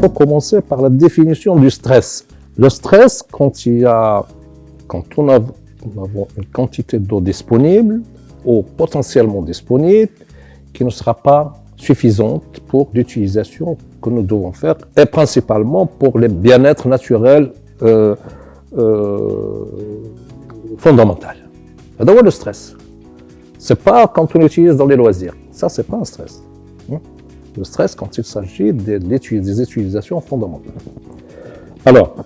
faut commencer par la définition du stress. Le stress, quand on a une quantité d'eau disponible, ou potentiellement disponible, qui ne sera pas suffisante pour l'utilisation que nous devons faire, et principalement pour les bien-être naturels fondamental. D'abord le stress. C'est pas quand on l'utilise dans les loisirs. Ça, c'est pas un stress. Le stress quand il s'agit des utilisations fondamentales. Alors,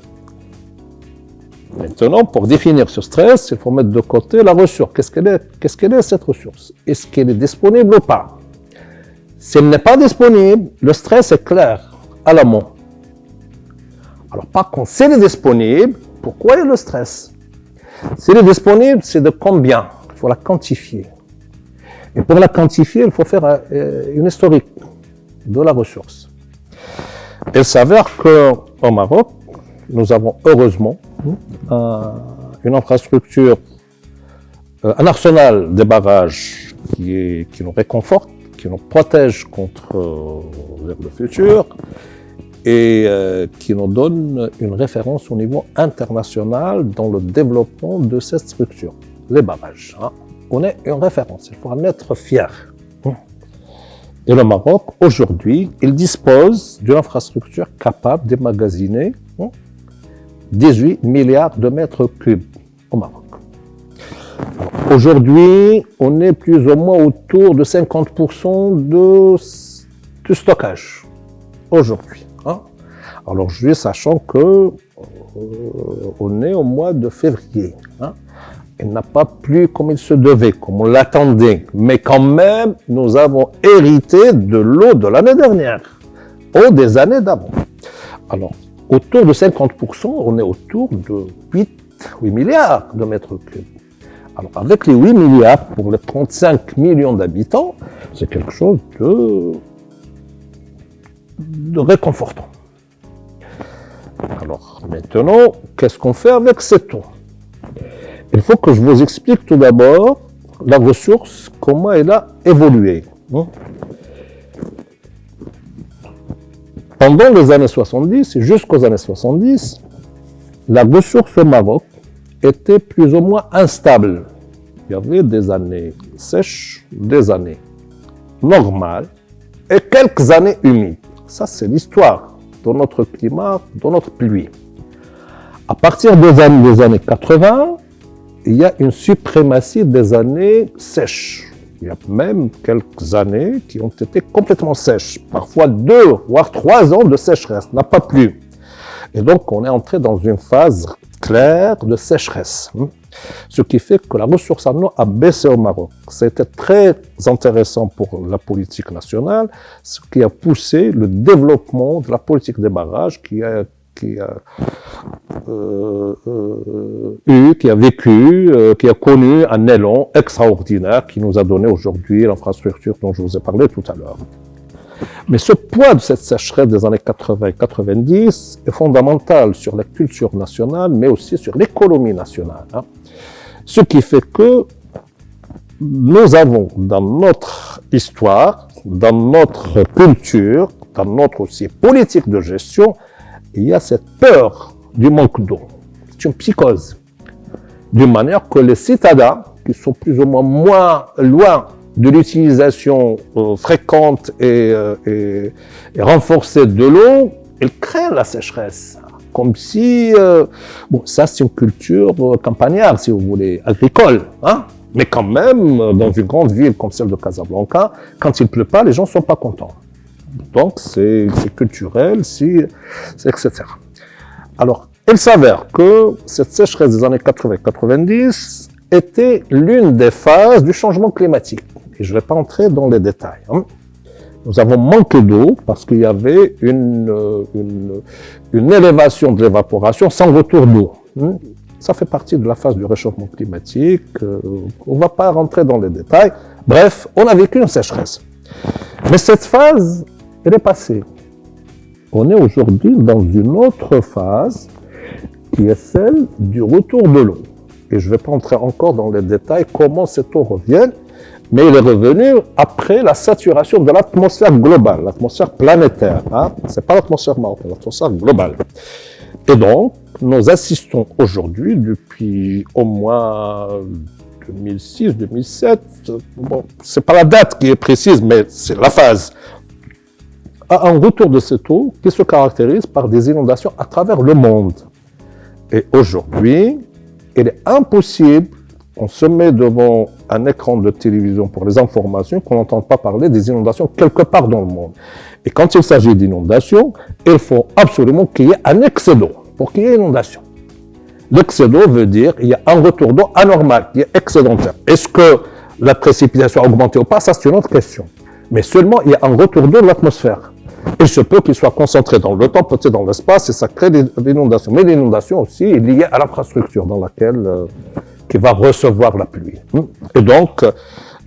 maintenant, pour définir ce stress, il faut mettre de côté la ressource. Qu'est-ce qu'elle est cette ressource? Est-ce qu'elle est disponible ou pas? Si elle n'est pas disponible, le stress est clair à l'amont. Alors, par contre, si elle est disponible, pourquoi il y a le stress? Si elle est disponible, c'est de combien? Il faut la quantifier. Et pour la quantifier, il faut faire une historique de la ressource. Il s'avère qu'au Maroc, nous avons heureusement une infrastructure, un arsenal des barrages qui nous réconforte, qui nous protège contre le futur et qui nous donne une référence au niveau international dans le développement de cette structure, les barrages. On est une référence, il faut en être fier. Et le Maroc, aujourd'hui, il dispose d'une infrastructure capable d'emmagasiner 18 milliards de mètres cubes au Maroc. Aujourd'hui, on est plus ou moins autour de 50% de stockage. Aujourd'hui. Alors, je suis sachant que on est au mois de février. Il n'a pas plu comme il se devait, comme on l'attendait. Mais quand même, nous avons hérité de l'eau de l'année dernière, ou des années d'avant. Alors, autour de 50%, on est autour de 8 milliards de mètres cubes. Alors, avec les 8 milliards pour les 35 millions d'habitants, c'est quelque chose de réconfortant. Alors, maintenant, qu'est-ce qu'on fait avec cette eau? Il faut que je vous explique tout d'abord la ressource, comment elle a évolué. Pendant les années 70 et jusqu'aux années 70, la ressource au Maroc était plus ou moins instable. Il y avait des années sèches, des années normales et quelques années humides. Ça, c'est l'histoire de notre climat, de notre pluie. À partir des années 80, il y a une suprématie des années sèches. Il y a même quelques années qui ont été complètement sèches. Parfois 2 voire 3 ans de sécheresse, n'a pas plu. Et donc, on est entré dans une phase claire de sécheresse. Ce qui fait que la ressource en eau a baissé au Maroc. C'était très intéressant pour la politique nationale, ce qui a poussé le développement de la politique des barrages qui a connu un élan extraordinaire qui nous a donné aujourd'hui l'infrastructure dont je vous ai parlé tout à l'heure. Mais ce poids de cette sécheresse des années 80 et 90 est fondamental sur la culture nationale, mais aussi sur l'économie nationale. Ce qui fait que nous avons dans notre histoire, dans notre culture, dans notre aussi politique de gestion, il y a cette peur du manque d'eau. C'est une psychose. D'une manière que les citadins, qui sont plus ou moins loin de l'utilisation fréquente et renforcée de l'eau, ils craignent la sécheresse. Comme si... bon, ça c'est une culture campagnarde, si vous voulez, agricole. Mais quand même, dans une grande ville comme celle de Casablanca, quand il ne pleut pas, les gens ne sont pas contents. Donc, c'est culturel, etc. Alors, il s'avère que cette sécheresse des années 80-90 était l'une des phases du changement climatique. Et je ne vais pas entrer dans les détails. Nous avons manqué d'eau parce qu'il y avait une élévation de l'évaporation sans retour d'eau. Ça fait partie de la phase du réchauffement climatique. On ne va pas rentrer dans les détails. Bref, on a vécu une sécheresse. Mais cette phase, elle est passée. On est aujourd'hui dans une autre phase qui est celle du retour de l'eau. Et je ne vais pas entrer encore dans les détails comment cette eau revient, mais il est revenu après la saturation de l'atmosphère globale, l'atmosphère planétaire. Hein. Ce n'est pas l'atmosphère marocaine, l'atmosphère globale. Et donc, nous assistons aujourd'hui, depuis au moins 2006, 2007, bon, c'est pas la date qui est précise, mais c'est la phase, à un retour de cette eau qui se caractérise par des inondations à travers le monde. Et aujourd'hui, il est impossible qu'on se met devant un écran de télévision pour les informations qu'on n'entende pas parler des inondations quelque part dans le monde. Et quand il s'agit d'inondations, il faut absolument qu'il y ait un excès d'eau pour qu'il y ait inondation. L'excès d'eau veut dire qu'il y a un retour d'eau anormal, qui est excédentaire. Est-ce que la précipitation a augmenté ou pas? Ça, c'est une autre question. Mais seulement, il y a un retour d'eau de l'atmosphère. Il se peut qu'il soit concentré dans le temps, peut-être dans l'espace, et ça crée l'inondation. Mais l'inondation aussi est liée à l'infrastructure dans laquelle qui va recevoir la pluie. Et donc,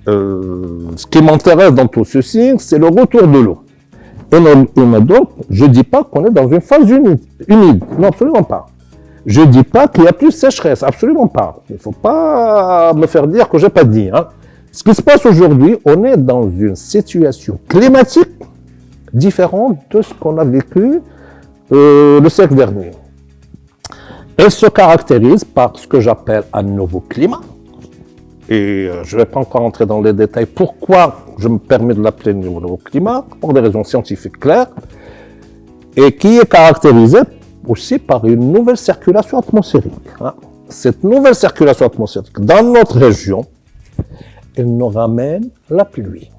ce qui m'intéresse dans tout ceci, c'est le retour de l'eau. Et donc, je ne dis pas qu'on est dans une phase humide. Non, absolument pas. Je ne dis pas qu'il y a plus sécheresse, absolument pas. Il ne faut pas me faire dire que je n'ai pas dit. Hein. Ce qui se passe aujourd'hui, on est dans une situation climatique différente de ce qu'on a vécu le siècle dernier. Elle se caractérise par ce que j'appelle un nouveau climat. Et je ne vais pas encore entrer dans les détails pourquoi je me permets de l'appeler nouveau climat, pour des raisons scientifiques claires, et qui est caractérisé aussi par une nouvelle circulation atmosphérique. Cette nouvelle circulation atmosphérique dans notre région, elle nous ramène la pluie.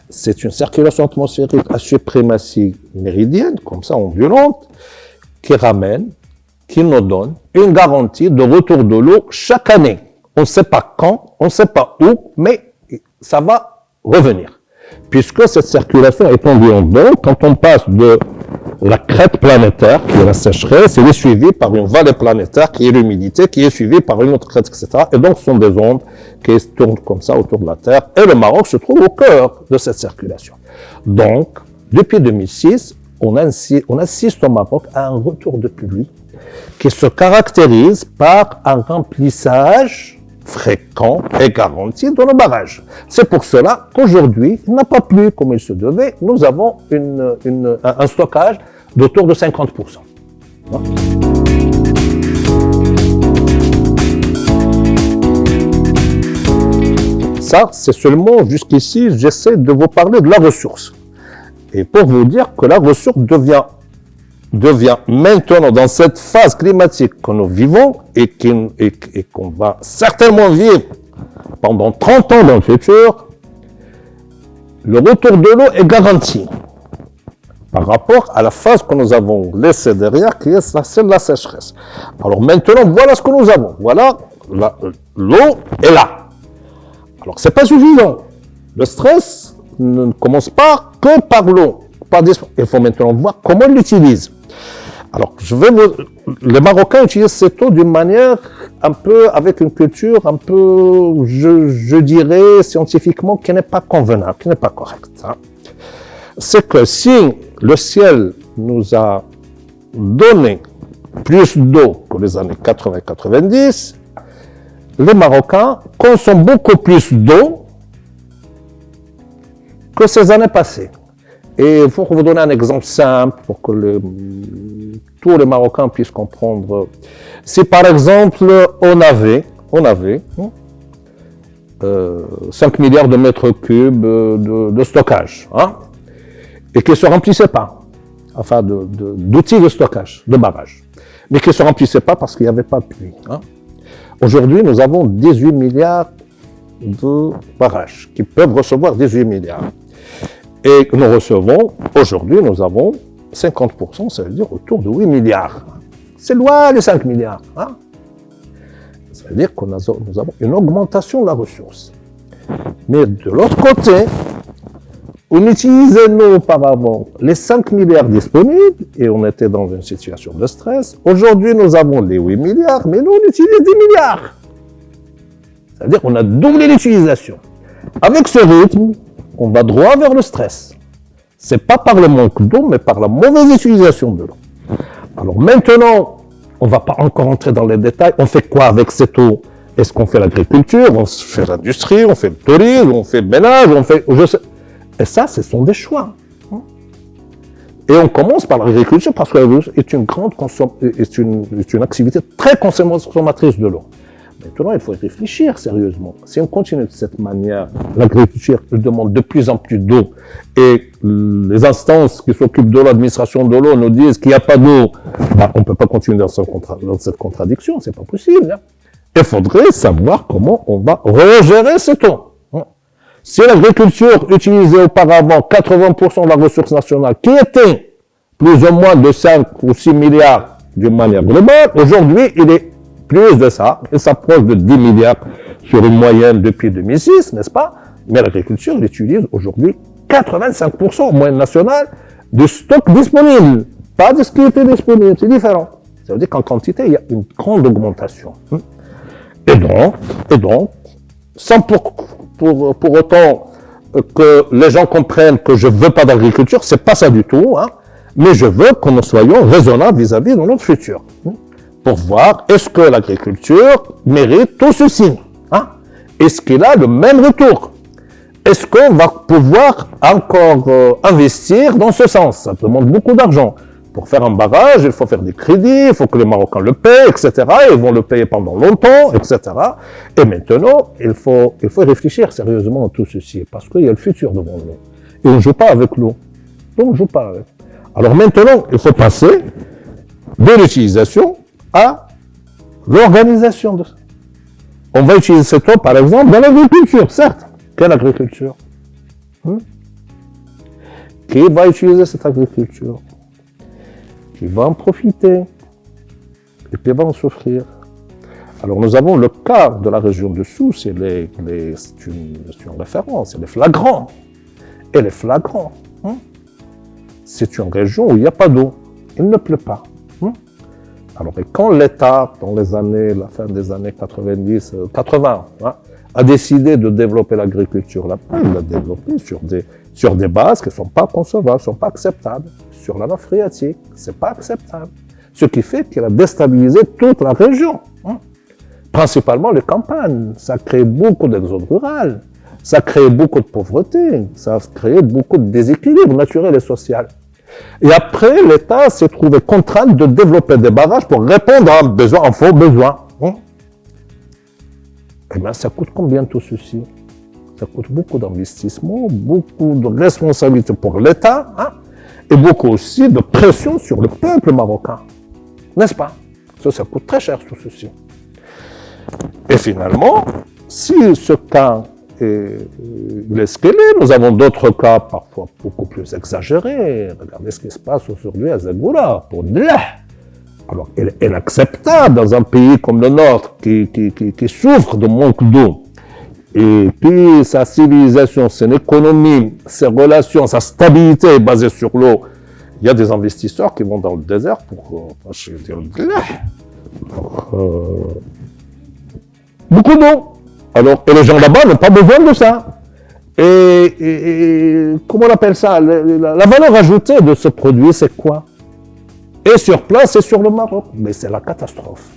C'est une circulation atmosphérique à suprématie méridienne, comme ça ondulante, qui nous donne une garantie de retour de l'eau chaque année. On ne sait pas quand, on ne sait pas où, mais ça va revenir. Puisque cette circulation est ondulante, quand on passe de la crête planétaire, qui est la sécheresse, elle est suivie par une vallée planétaire, qui est l'humidité, qui est suivie par une autre crête, etc. Et donc, ce sont des ondes qui tournent comme ça autour de la Terre. Et le Maroc se trouve au cœur de cette circulation. Donc, depuis 2006, on assiste au Maroc à un retour de pluie qui se caractérise par un remplissage fréquent et garanti de nos barrages. C'est pour cela qu'aujourd'hui, il n'a pas plu comme il se devait. Nous avons un stockage d'autour de 50%. Ça, c'est seulement jusqu'ici, j'essaie de vous parler de la ressource. Et pour vous dire que la ressource devient maintenant, dans cette phase climatique que nous vivons et qu'on va certainement vivre pendant 30 ans dans le futur, le retour de l'eau est garanti par rapport à la phase que nous avons laissée derrière, qui est celle de la sécheresse. Alors maintenant, voilà ce que nous avons. Voilà, l'eau est là. Alors, ce n'est pas suffisant. Le stress ne commence pas que par l'eau. Il faut maintenant voir comment on l'utilise. Alors, les Marocains utilisent cette eau d'une manière un peu, avec une culture un peu, je dirais, scientifiquement, qui n'est pas convenable, qui n'est pas correcte. Hein. C'est que si le ciel nous a donné plus d'eau que les années 80-90, les Marocains consomment beaucoup plus d'eau que ces années passées. Et pour vous donner un exemple simple, pour que tous les Marocains puissent comprendre, si par exemple on avait 5 milliards de mètres cubes de stockage, hein, et qui ne se remplissaient pas, enfin d'outils de stockage, de barrage, mais qui ne se remplissaient pas parce qu'il n'y avait pas de pluie. Hein. Aujourd'hui, nous avons 18 milliards de barrages qui peuvent recevoir 18 milliards. Et nous recevons, aujourd'hui, nous avons 50%, ça veut dire autour de 8 milliards. C'est loin les 5 milliards. Hein. Ça veut dire que nous avons une augmentation de la ressource. Mais de l'autre côté, on utilisait nous auparavant les 5 milliards disponibles et on était dans une situation de stress. Aujourd'hui, nous avons les 8 milliards, mais nous, on utilise 10 milliards. C'est-à-dire qu'on a doublé l'utilisation. Avec ce rythme, on va droit vers le stress. Ce n'est pas par le manque d'eau, mais par la mauvaise utilisation de l'eau. Alors maintenant, on ne va pas encore entrer dans les détails. On fait quoi avec cette eau Est-ce qu'on fait l'agriculture, on fait l'industrie, on fait le tourisme, on fait le ménage, on fait... Je sais. Et ça, ce sont des choix. Et on commence par l'agriculture parce qu'elle est une grande est une activité très consommatrice de l'eau. Maintenant, il faut y réfléchir sérieusement. Si on continue de cette manière, l'agriculture demande de plus en plus d'eau et les instances qui s'occupent de l'administration de l'eau nous disent qu'il n'y a pas d'eau, on ne peut pas continuer dans cette contradiction, c'est pas possible. Il faudrait savoir comment on va regérer cette eau. Si l'agriculture utilisait auparavant 80% de la ressource nationale, qui était plus ou moins de 5 ou 6 milliards d'une manière globale, aujourd'hui, il est plus de ça. Il s'approche de 10 milliards sur une moyenne depuis 2006, n'est-ce pas? Mais l'agriculture, elle utilise aujourd'hui 85% en moyenne nationale de stock disponible. Pas de ce qui était disponible, c'est différent. Ça veut dire qu'en quantité, il y a une grande augmentation. Et donc, sans pour autant que les gens comprennent que je veux pas d'agriculture, c'est pas ça du tout, mais je veux que nous soyons raisonnables vis-à-vis de notre futur. Pour voir, est-ce que l'agriculture mérite tout ceci? Est-ce qu'il a le même retour? Est-ce qu'on va pouvoir encore investir dans ce sens? Ça demande beaucoup d'argent. Pour faire un barrage, il faut faire des crédits, il faut que les Marocains le payent, etc. Ils vont le payer pendant longtemps, etc. Et maintenant, il faut réfléchir sérieusement à tout ceci, parce qu'il y a le futur devant nous. Et on ne joue pas avec l'eau. On ne joue pas avec. Alors maintenant, il faut passer de l'utilisation à l'organisation de ça. On va utiliser cette eau, par exemple, dans l'agriculture, certes. Quelle agriculture? Qui va utiliser cette agriculture? Qui va en profiter et qui va en souffrir. Alors nous avons le cas de la région de Sousse, c'est une référence, c'est les flagrants. Et les flagrants, c'est une région où il n'y a pas d'eau, il ne pleut pas. Alors et quand l'État, dans la fin des années 80, a décidé de développer l'agriculture là-bas, il l'a développé sur des bases qui ne sont pas concevables, ne sont pas acceptables. Sur la nappe phréatique, c'est pas acceptable. Ce qui fait qu'il a déstabilisé toute la région. Principalement les campagnes. Ça crée beaucoup d'exode rural. Ça crée beaucoup de pauvreté. Ça a créé beaucoup de déséquilibre naturel et social. Et après, l'État s'est trouvé contraint de développer des barrages pour répondre à un faux besoin. Eh bien, ça coûte combien tout ceci? Ça coûte beaucoup d'investissement, beaucoup de responsabilités pour l'État, et beaucoup aussi de pression sur le peuple marocain. N'est-ce pas? Ça coûte très cher tout ceci. Et finalement, si ce cas est ce qu'il est, nous avons d'autres cas parfois beaucoup plus exagérés. Regardez ce qui se passe aujourd'hui à Zagoura, pour Dlah. Alors, il est inacceptable dans un pays comme le nôtre qui souffre de manque d'eau. Et puis, sa civilisation, son économie, ses relations, sa stabilité est basée sur l'eau. Il y a des investisseurs qui vont dans le désert pour beaucoup d'eau. Alors, et les gens là-bas n'ont pas besoin de ça. Et comment on appelle ça? La valeur ajoutée de ce produit, c'est quoi? Et sur place, et sur le Maroc. Mais c'est la catastrophe.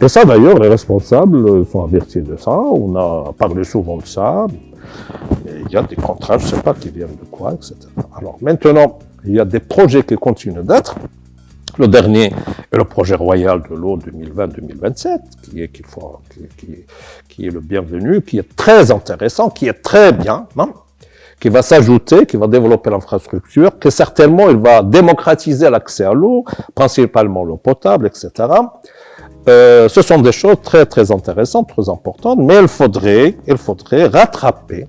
Et ça, d'ailleurs, les responsables sont avertis de ça. On a parlé souvent de ça. Il y a des contrats, je ne sais pas qui viennent de quoi, etc. Alors maintenant, il y a des projets qui continuent d'être. Le dernier est le projet royal de l'eau 2020-2027, qui est le bienvenu, qui est très intéressant, qui est très bien, qui va s'ajouter, qui va développer l'infrastructure, que certainement il va démocratiser l'accès à l'eau, principalement l'eau potable, etc. Ce sont des choses très très intéressantes, très importantes, mais il faudrait rattraper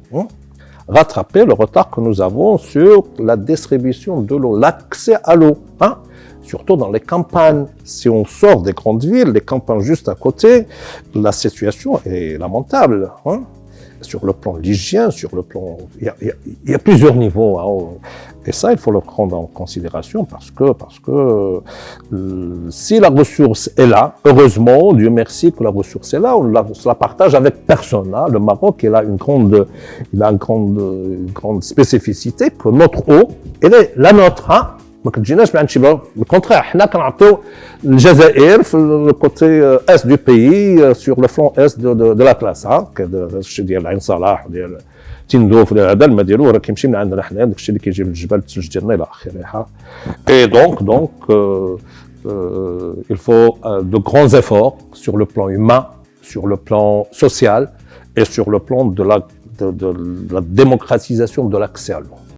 le retard que nous avons sur la distribution de l'eau, l'accès à l'eau, surtout dans les campagnes. Si on sort des grandes villes, les campagnes juste à côté, la situation est lamentable. Sur le plan de l'hygiène, sur le plan... Il y a plusieurs niveaux. Et ça, il faut le prendre en considération parce que si la ressource est là, heureusement, Dieu merci que la ressource est là, on la partage avec personne. Le Maroc, il a une grande spécificité que notre eau, elle est la nôtre. ما كتجيناش من عند شي بلاد بالكونترير حنا كنعطيو الجزائر في الكوتي اس دو بيي سور لو فلون اس دو لا بلاس الشيء ديال العين صلاح وديال تندوف وديال هذا الماء ديالو راه كيمشي من عندنا حنا داك الشيء اللي كيجي من الجبل الثلج ديالنا الى اخره. اي دونك il faut de grands efforts sur le plan humain, sur le plan social et sur le plan de la démocratisation de l'accès à l'eau.